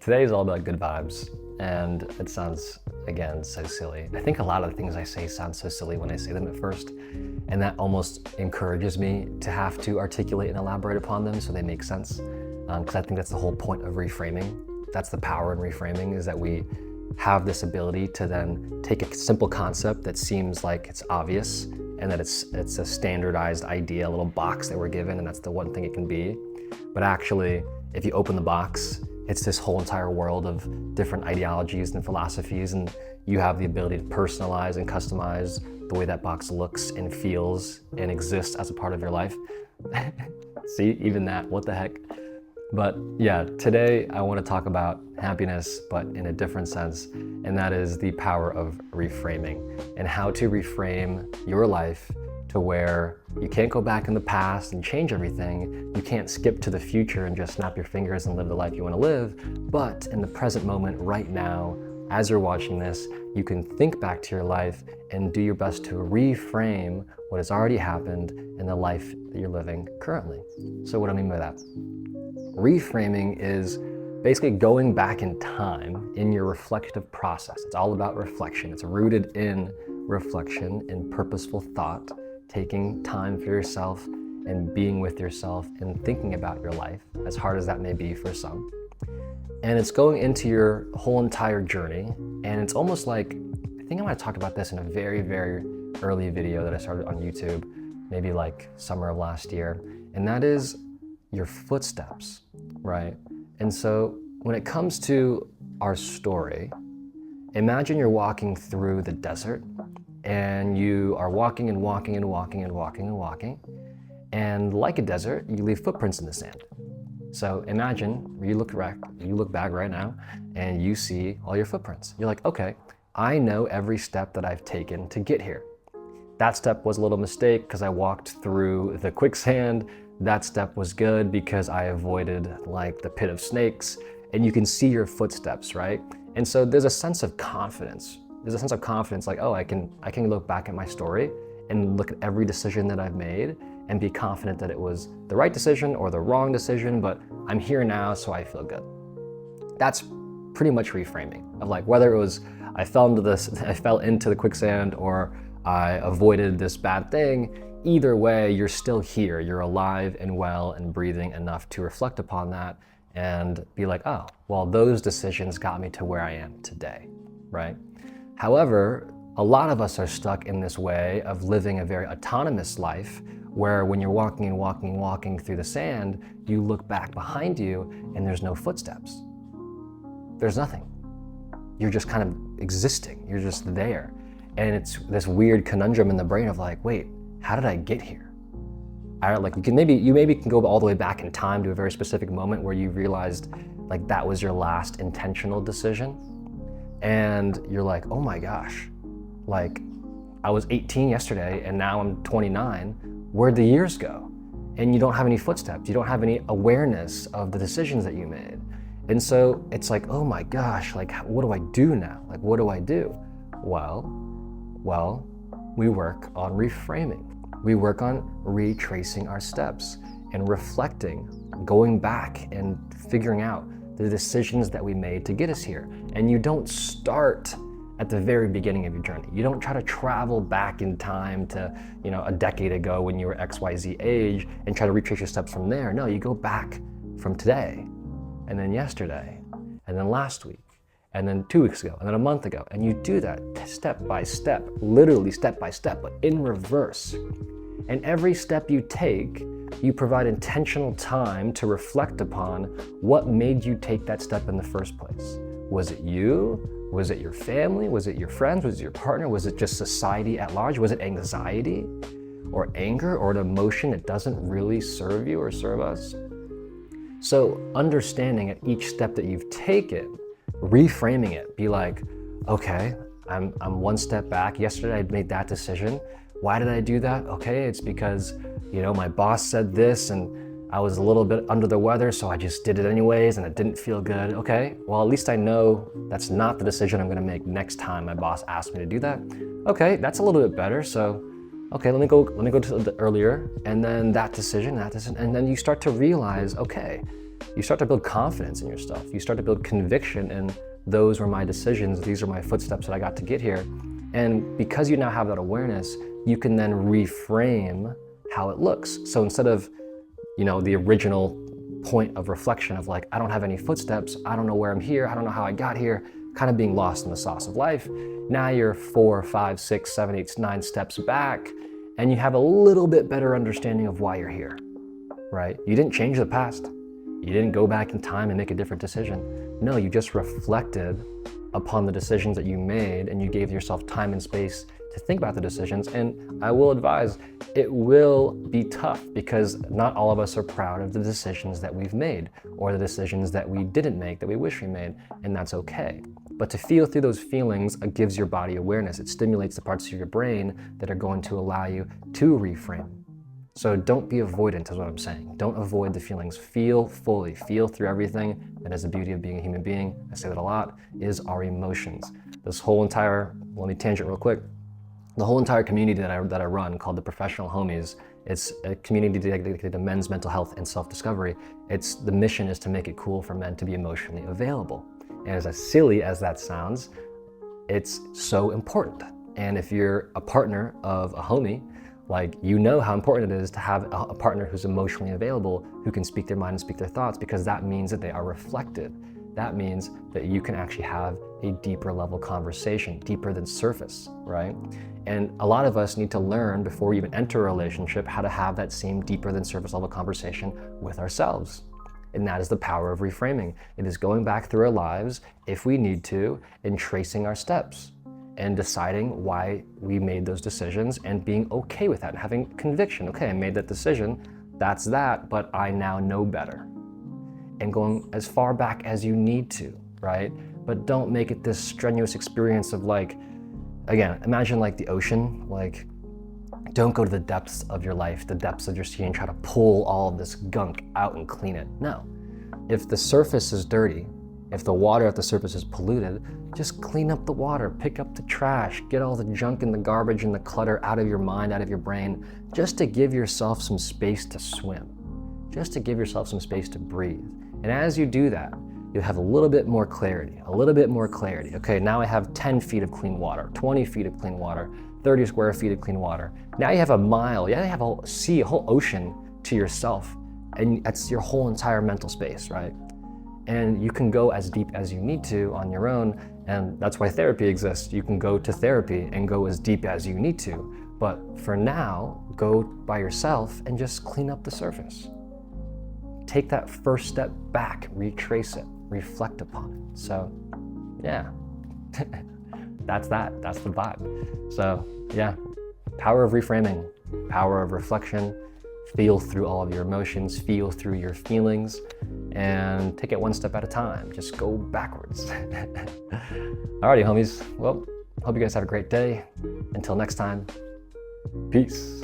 Today is all about good vibes, and it sounds, again, so silly. I think a lot of the things I say sound so silly when I say them at first, and that almost encourages me to have to articulate and elaborate upon them so they make sense, because I think that's the whole point of reframing. That's the power in reframing, is that we have this ability to then take a simple concept that seems like it's obvious and that it's a standardized idea, a little box that we're given, and that's the one thing it can be. But actually, if you open the box, it's this whole entire world of different ideologies and philosophies, and you have the ability to personalize and customize the way that box looks and feels and exists as a part of your life. See, even that, what the heck? But yeah, today I want to talk about happiness, but in a different sense, and that is the power of reframing and how to reframe your life to where you can't go back in the past and change everything. You can't skip to the future and just snap your fingers and live the life you want to live. But in the present moment, right now, as you're watching this, you can think back to your life and do your best to reframe what has already happened in the life that you're living currently. So what do I mean by that? Reframing is basically going back in time in your reflective process. It's all about reflection. It's rooted in reflection and purposeful thought, taking time for yourself and being with yourself and thinking about your life, as hard as that may be for some. And it's going into your whole entire journey. And it's almost like, I think I might have talked about this in a very, very early video that I started on YouTube, maybe like summer of last year. And that is your footsteps, right? And so when it comes to our story, imagine you're walking through the desert and you are walking and walking and walking and walking and walking. And like a desert, you leave footprints in the sand. So imagine you look back right now and you see all your footprints. You're like, okay, I know every step that I've taken to get here. That step was a little mistake because I walked through the quicksand. That step was good because I avoided like the pit of snakes, and you can see your footsteps, right? And so there's a sense of confidence. There's a sense of confidence like, oh, I can look back at my story and look at every decision that I've made and be confident that it was the right decision or the wrong decision, but I'm here now, so I feel good. That's pretty much reframing of like whether it was I fell into the quicksand or I avoided this bad thing. Either way, you're still here. You're alive and well and breathing enough to reflect upon that and be like, oh, well, those decisions got me to where I am today, right? However, a lot of us are stuck in this way of living a very autonomous life where when you're walking and walking and walking through the sand, you look back behind you and there's no footsteps. There's nothing. You're just kind of existing. You're just there. And it's this weird conundrum in the brain of like, wait, how did I get here? You maybe can go all the way back in time to a very specific moment where you realized like that was your last intentional decision. And you're like, oh my gosh, like I was 18 yesterday and now I'm 29. Where'd the years go? And you don't have any footsteps. You don't have any awareness of the decisions that you made. And so it's like, oh my gosh, like what do I do now? Like what do I do? Well, we work on reframing. We work on retracing our steps and reflecting, going back and figuring out the decisions that we made to get us here. And you don't start at the very beginning of your journey. You don't try to travel back in time to, a decade ago when you were XYZ age and try to retrace your steps from there. No, you go back from today and then yesterday and then last week and then 2 weeks ago and then a month ago. And you do that step by step, literally step by step, but in reverse. And every step you take, you provide intentional time to reflect upon what made you take that step in the first place. Was it you? Was it your family? Was it your friends? Was it your partner? Was it just society at large? Was it anxiety or anger or an emotion that doesn't really serve you or serve us? So understanding at each step that you've taken, reframing it, be like, okay, I'm one step back. Yesterday I made that decision. Why did I do that? Okay, it's because, my boss said this and I was a little bit under the weather, so I just did it anyways and it didn't feel good. Okay, well, at least I know that's not the decision I'm gonna make next time my boss asks me to do that. Okay, that's a little bit better. So, okay, let me go to the earlier and then that decision, and then you start to realize, okay, you start to build confidence in your stuff. You start to build conviction in those were my decisions, these are my footsteps that I got to get here. And because you now have that awareness, you can then reframe how it looks. So instead of, the original point of reflection of like, I don't have any footsteps, I don't know where I'm here, I don't know how I got here, kind of being lost in the sauce of life. Now you're 4, 5, 6, 7, 8, 9 steps back, and you have a little bit better understanding of why you're here, right? You didn't change the past. You didn't go back in time and make a different decision. No, you just reflected upon the decisions that you made, and you gave yourself time and space to think about the decisions. And I will advise, it will be tough because not all of us are proud of the decisions that we've made or the decisions that we didn't make that we wish we made, and that's okay. But to feel through those feelings gives your body awareness. It stimulates the parts of your brain that are going to allow you to reframe. So don't be avoidant is what I'm saying. Don't avoid the feelings. Feel fully, feel through everything. That is the beauty of being a human being. I say that a lot, is our emotions. This whole entire, let me tangent real quick. The whole entire community that I run, called the Professional Homies, it's a community dedicated to men's mental health and self-discovery. The mission is to make it cool for men to be emotionally available. And as silly as that sounds, it's so important. And if you're a partner of a homie, how important it is to have a partner who's emotionally available, who can speak their mind and speak their thoughts, because that means that they are reflective. That means that you can actually have a deeper level conversation, deeper than surface, right? And a lot of us need to learn before we even enter a relationship how to have that same deeper than surface level conversation with ourselves. And that is the power of reframing. It is going back through our lives, if we need to, and tracing our steps and deciding why we made those decisions and being okay with that and having conviction. Okay, I made that decision, that's that, but I now know better. And going as far back as you need to, right? But don't make it this strenuous experience of again, imagine the ocean, don't go to the depths of your life, the depths of your sea, and try to pull all of this gunk out and clean it. No. If the surface is dirty, if the water at the surface is polluted, just clean up the water, pick up the trash, get all the junk and the garbage and the clutter out of your mind, out of your brain, just to give yourself some space to swim, just to give yourself some space to breathe. And as you do that, you'll have a little bit more clarity. Okay, now I have 10 feet of clean water, 20 feet of clean water, 30 square feet of clean water. Now you have a mile, you have a whole sea, a whole ocean to yourself, and that's your whole entire mental space, right? And you can go as deep as you need to on your own, and that's why therapy exists. You can go to therapy and go as deep as you need to, but for now, go by yourself and just clean up the surface. Take that first step back, retrace it, reflect upon it. So, yeah, that's the vibe. So, yeah, power of reframing, power of reflection, feel through all of your emotions, feel through your feelings, and take it one step at a time. Just go backwards. Alrighty, homies. Well, hope you guys have a great day. Until next time, peace.